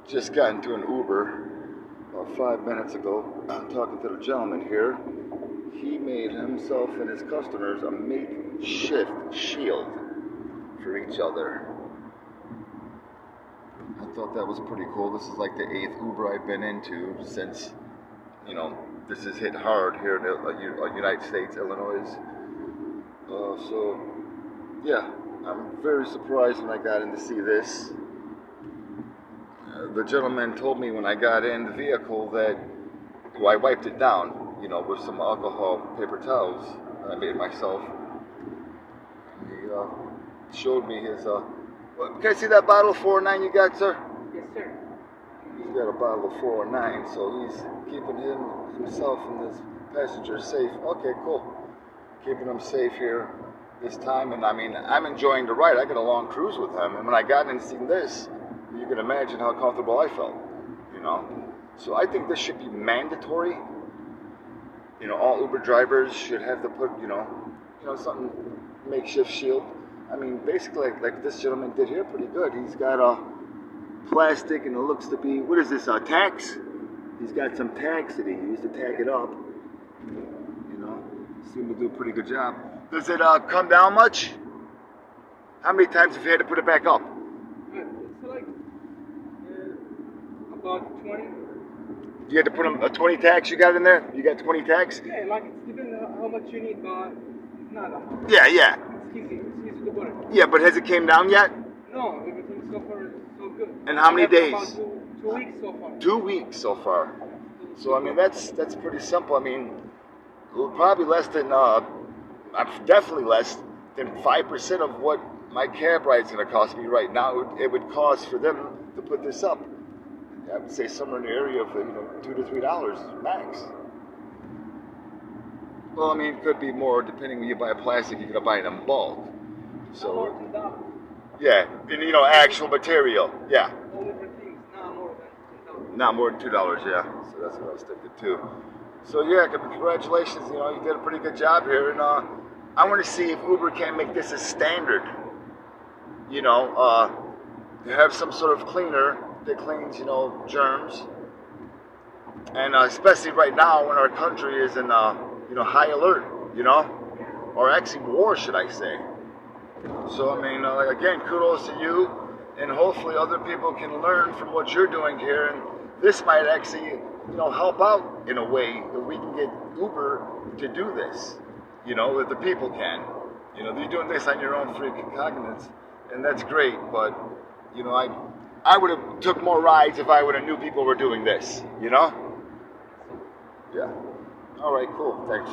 Just got into an Uber about 5 minutes ago. I'm talking to the gentleman here. He made himself and his customers a makeshift shield for each other. I thought that was pretty cool. This is like the 8th Uber I've been into since, this has hit hard here in the United States, Illinois. So, yeah, I'm very surprised when I got in to see this. The gentleman told me when I got in the vehicle that I wiped it down, with some alcohol paper towels that I made myself. He showed me his, can I see that bottle of 409 you got, sir? Yes, sir. He's got a bottle of 409, so he's keeping himself and his passengers safe. Okay, cool. Keeping them safe here this time, and I'm enjoying the ride. I got a long cruise with him, and when I got in and seen this, you can imagine how comfortable I felt, So I think this should be mandatory. All Uber drivers should have to put, something, makeshift shield. Basically, like this gentleman did here, pretty good. He's got a plastic, and it looks to be, what is this, tacks? He's got some tacks that he used to tack it up. Seemed to do a pretty good job. Does it come down much? How many times have you had to put it back up? It's like about 20. You had to put 20 tacks you got in there? You got 20 tacks? Yeah, like it's depends on how much you need, but it's not that much. Yeah. It's easy to put it. Yeah, but has it came down yet? No, everything so far is so good. And how many days? About 2 weeks so far. 2 weeks so far. So that's pretty simple. Probably less than definitely less than 5% of what my cab ride's going to cost me right now. It would cost for them to put this up. I would say somewhere in the area of $2 to $3 max. Well, it could be more depending when you buy a plastic. You can buy it in bulk. So yeah, and actual material. Yeah. All different things, Not more than $2. Yeah. So that's what I was thinking too. So yeah, congratulations. You did a pretty good job here, and I want to see if Uber can make this a standard. To have some sort of cleaner that cleans, germs, and especially right now when our country is in, high alert, or actually war, should I say? So again, kudos to you, and hopefully other people can learn from what you're doing here, and this might actually, help out in a way that we can get Uber to do this, that the people can. You're doing this on your own free cognizance, and that's great, but, I would have took more rides if I would have knew people were doing this, Yeah. All right, cool. Thanks.